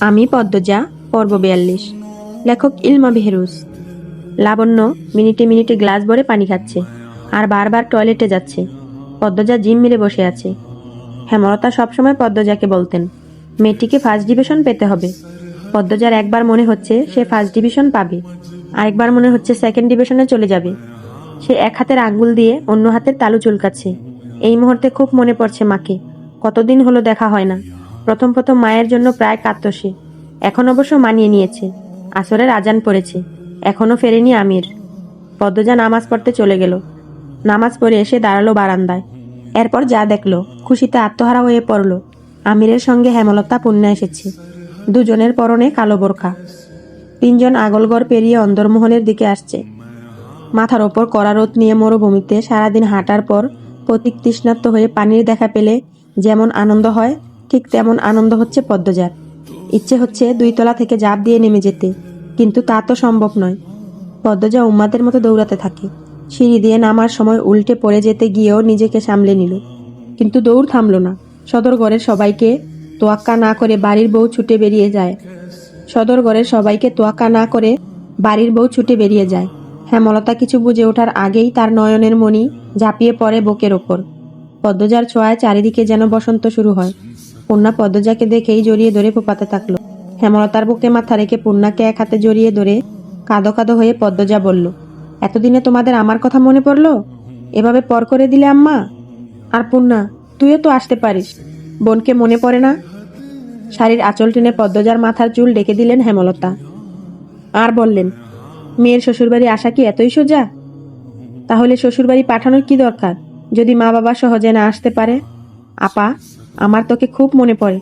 আমি পদ্মজা, পর্ব 42। লেখক ইলমা বেহরুজ। লাবণ্য মিনিটে মিনিটে গ্লাস ভরে পানি খাচ্ছে আর বারবার টয়লেটে যাচ্ছে। পদ্মজা জিম মেরে বসে আছে। হেমলতা সবসময় পদ্মজাকে বলতেন, মেয়েটিকে ফার্স্ট ডিভিশন পেতে হবে। পদ্মজার একবার মনে হচ্ছে সে ফার্স্ট ডিভিশন পাবে, আরেকবার মনে হচ্ছে সেকেন্ড ডিভিশনে চলে যাবে। সে এক হাতের আঙ্গুল দিয়ে অন্য হাতের তালু চুলকাচ্ছে। এই মুহূর্তে খুব মনে পড়ছে মাকে। কতদিন হলো দেখা হয় না। প্রথম প্রথম মায়ের জন্য প্রায় কাঁদত সে। এখন অবশ্য মানিয়ে নিয়েছে। আসরের আজান পড়েছে, এখনো ফেরেনি আমির। পদ্মজা নামাজ পড়তে চলে গেল। নামাজ পড়ে এসে দাঁড়ালো বারান্দায়। এরপর যা দেখলো, খুশিতে আত্মহারা হয়ে পড়ল। আমিরের সঙ্গে হেমলতা পূর্ণা এসেছে। দুজনের পরনে কালো বোরখা। তিনজন আগলগড় পেরিয়ে অন্দরমহলের দিকে আসছে। মাথার ওপর কড়া রোদ নিয়ে মরুভূমিতে সারাদিন হাঁটার পর পথিক তৃষ্ণার্ত হয়ে পানির দেখা পেলে যেমন আনন্দ হয়, ঠিক তেমন আনন্দ হচ্ছে পদ্মজার। ইচ্ছে হচ্ছে 2 তলা থেকে ঝাঁপ দিয়ে নেমে যেতে, কিন্তু তা তো সম্ভব নয়। পদ্মজা উন্মাদের মতো দৌড়াতে থাকে। সিঁড়ি দিয়ে নামার সময় উল্টে পড়ে যেতে গিয়েও নিজেকে সামলে নিল, কিন্তু দৌড় থামল না। সদরঘরের সবাইকে তোয়াক্কা না করে বাড়ির বউ ছুটে বেরিয়ে যায়। সদরঘরের সবাইকে তোয়াক্কা না করে বাড়ির বউ ছুটে বেরিয়ে যায়। হেমলতা কিছু বুঝে ওঠার আগেই তার নয়নের মণি ঝাঁপিয়ে পড়ে বুকের ওপর। পদ্মজার ছোঁয়ায় চারিদিকে যেন বসন্ত শুরু হয়। পূর্ণা পদ্মজাকে দেখেই জড়িয়ে ধরে ফোপাতে থাকলো। হেমলতার বুকে মাথা রেখে পূর্ণাকে এক হাতে জড়িয়ে ধরে কাঁদো কাঁদো হয়ে পদ্মজা বলল, এতদিনে তোমাদের আমার কথা মনে পড়লো? এভাবে পর করে দিলে আম্মা। আর পূর্ণা, তুইও তো আসতে পারিস, বোনকে মনে পড়ে না? শাড়ির আঁচল টেনে পদ্মজার মাথার চুল ডেকে দিলেন হেমলতা, আর বললেন, মেয়ের শ্বশুরবাড়ি আসা কি এতই সোজা? তাহলে শ্বশুরবাড়ি পাঠানোর কি দরকার, যদি মা বাবা সহজে না আসতে পারে? আপা, আমার তোকে খুব মনে পড়ে।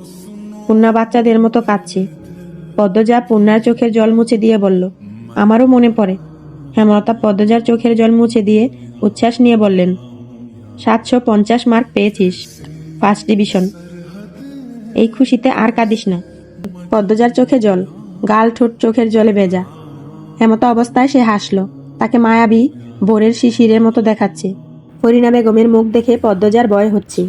পূর্ণা বাচ্চাদের মতো কাঁদছে। পদ্মজা পূর্ণার চোখের জল মুছে দিয়ে বলল, আমারও মনে পড়ে। হেমলতা পদ্মজার চোখের জল মুছে দিয়ে উচ্ছ্বাস নিয়ে বললেন, 750 মার্ক পেয়েছিস, ফার্স্ট ডিভিশন। এই খুশিতে আর কাঁদিস না। পদ্মজার চোখে জল, গাল ঠোঁট চোখের জলে ভেজা। এমতো অবস্থায় সে হাসল। তাকে মায়াবী ভোরের শিশিরের মতো দেখাচ্ছে। ফরিনা বেগমের মুখ দেখে পদ্মজার ভয় হচ্ছে।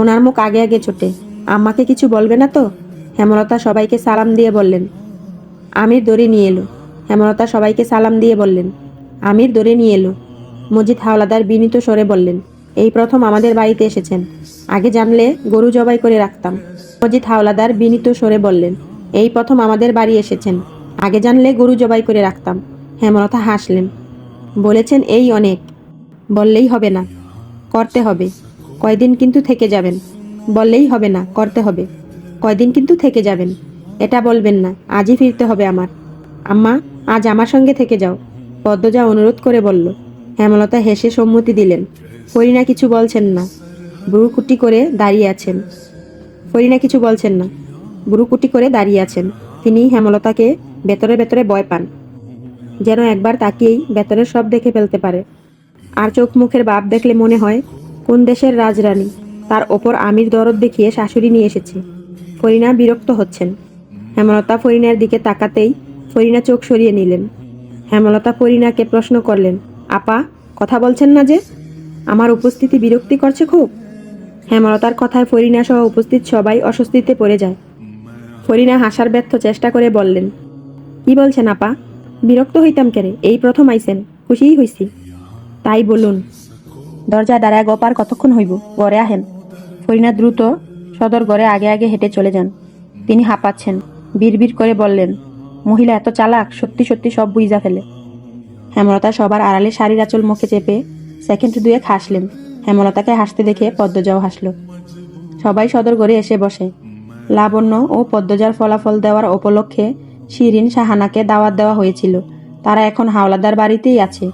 ওনার মুখ আগে আগে ছোটে। আম্মাকে কিছু বলবে না তো? হেমলতা সবাইকে সালাম দিয়ে বললেন। আমির দড়ি নিয়ে এলো। হেমলতা সবাইকে সালাম দিয়ে বললেন, আমির দড়ি নিয়ে এলো। মজিদ হাওলাদার বিনীত স্বরে বললেন, এই প্রথম আমাদের বাড়িতে এসেছেন, আগে জানলে গরু জবাই করে রাখতাম। মজিদ হাওলাদার বিনীত স্বরে বললেন, এই প্রথম আমাদের বাড়ি এসেছেন, আগে জানলে গরু জবাই করে রাখতাম। হেমলতা হাসলেন। বলেছেন এই অনেক, বললেই হবে না, করতে হবে। কয়দিন কিন্তু থেকে যাবেন। বললেই হবে না, করতে হবে। কয়দিন কিন্তু থেকে যাবেন। এটা বলবেন না, আজই ফিরতে হবে আমার। আম্মা, আজ আমার সঙ্গে থেকে যাও, পদ্মজা অনুরোধ করে বলল। হেমলতা হেসে সম্মতি দিলেন। ফরিনা কিছু বলছেন না, বুড়ুকুটি করে দাঁড়িয়ে আছেন। ফরিনা কিছু বলছেন না, বুড়ুকুটি করে দাঁড়িয়ে আছেন। তিনি হেমলতাকে ভেতরে ভেতরে ভয় পান, যেন একবার তাকিয়েই ভেতরের সব দেখে ফেলতে পারে। আর চোখ মুখের ভাব দেখলে মনে হয় কোন দেশের রাজরানী, তার ওপর আমির দরদ দেখিয়ে শাশুড়ি নিয়ে এসেছে। ফরিনা বিরক্ত হচ্ছেন। হেমলতা ফরিনার দিকে তাকাতেই ফরিনা চোখ সরিয়ে নিলেন। হেমলতা ফরিনাকে প্রশ্ন করলেন, আপা, কথা বলছেন না যে? আমার উপস্থিতি বিরক্তি করছে খুব? হেমলতার কথায় ফরিনা সহ উপস্থিত সবাই অস্বস্তিতে পড়ে যায়। ফরিনা হাসার ব্যর্থ চেষ্টা করে বললেন, কি বলছেন আপা? বিরক্ত হইতাম কেরে, এই প্রথম আইছেন, খুশিই হইছি। তাই বলুন। দরজা দাঁড়ায় গোপার কতক্ষণ হইব, ঘরে আহেন। ফরিনা দ্রুত সদর ঘরে আগে আগে হেঁটে চলে যান। তিনি হাঁপাচ্ছেন। বিড়বিড় করে বললেন, মহিলা এত চালাক, সত্যি সত্যি সব বুঝা ফেলে। হেমলতা সবার আড়ালে শাড়ির আঁচল মুখে চেপে সেকেন্ড 2 হাসলেন। হেমলতাকে হাসতে দেখে পদ্মজাও হাসল। সবাই সদর ঘরে এসে বসে। লাবণ্য ও পদ্মজার ফলাফল দেওয়ার উপলক্ষে শিরিন সাহানাকে দাওয়াত দেওয়া হয়েছিল। তারা এখন হাওলাদার বাড়িতেই আছে।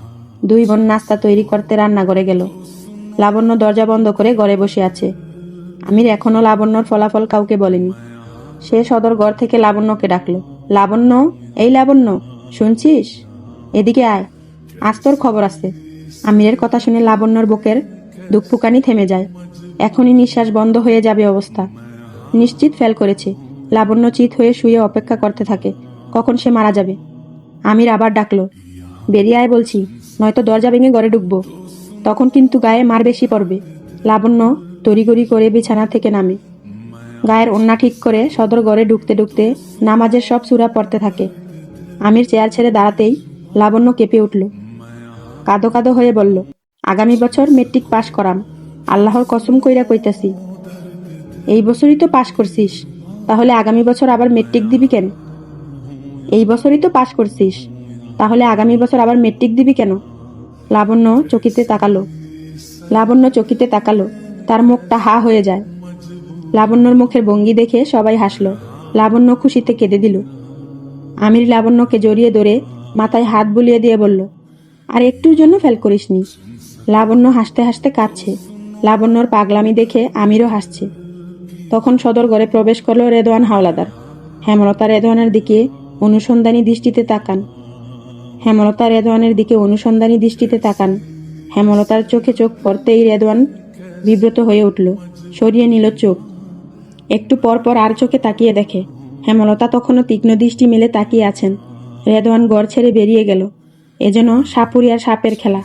2 বোন নাস্তা তৈরি করতে রান্নাঘরে গেল। লাবণ্য দরজা বন্ধ করে ঘরে বসে আছে। আমির এখনো লাবণ্যর ফলাফল কাউকে বলেনি। সে সদর ঘর থেকে লাবণ্যকে ডাকলো, লাবণ্য, এই লাবণ্য, শুনছিস? এদিকে আয়, আজ তোর খবর আছে। আমিরের কথা শুনে লাবণ্যর বুকের দুঃখফুকানি থেমে যায়। এখনই নিঃশ্বাস বন্ধ হয়ে যাবে অবস্থা। নিশ্চিত ফেল করেছে। লাবণ্য চিত হয়ে শুয়ে অপেক্ষা করতে থাকে কখন সে মারা যাবে। আমির আবার ডাকলো, বেরিয়ে আয় বলছি, নয়তো দরজা ভেঙে ঘরে ঢুকবো। তখন কিন্তু গায়ে মার বেশি পড়বে। লাবণ্য তড়িঘড়ি করে বিছানা থেকে নামে। গায়ের ওড়না ঠিক করে সদর ঘরে ঢুকতে ঢুকতে নামাজের সব সূরা পড়তে থাকে। আমির চেয়ার ছেড়ে দাঁড়াতেই লাবণ্য কেঁপে উঠল। কাঁদো কাঁদো হয়ে বলল, আগামী বছর মেট্রিক পাশ করাম, আল্লাহর কসম কইরা কইতাছি। এই বছরই তো পাশ করছিস, তাহলে আগামী বছর আবার মেট্রিক দিবি কেন? এই বছরই তো পাশ করছিস, তাহলে আগামী বছর আবার মেট্রিক দিবি কেন? লাবণ্য চকিতে তাকালো। তার মুখটা হা হয়ে যায়। লাবণ্যর মুখের ভঙ্গি দেখে সবাই হাসলো। লাবণ্য খুশিতে কেঁদে দিল। আমির লাবণ্যকে জড়িয়ে ধরে মাথায় হাত বুলিয়ে দিয়ে বলল, আর একটুর জন্য ফেল করিসনি। লাবণ্য হাসতে হাসতে কাঁদছে। লাবণ্যর পাগলামি দেখে আমিরও হাসছে। তখন সদর ঘরে প্রবেশ করল রেদওয়ান হাওলাদার। হেমলতা রেদওয়ানের দিকে অনুসন্ধানী দৃষ্টিতে তাকান। হেমলতার চোখে চোখ পড়তেই রেদওয়ান বিব্রত হয়ে উঠল, সরিয়ে নিল চোখ। একটু পর পর আর চোখে তাকিয়ে দেখে হেমলতা তখনও তীক্ষ্ণ দৃষ্টি মেলে তাকিয়ে আছেন। রেদওয়ান ঘর ছেড়ে বেরিয়ে গেল। এ যেন সাপুরি আর সাপের খেলা।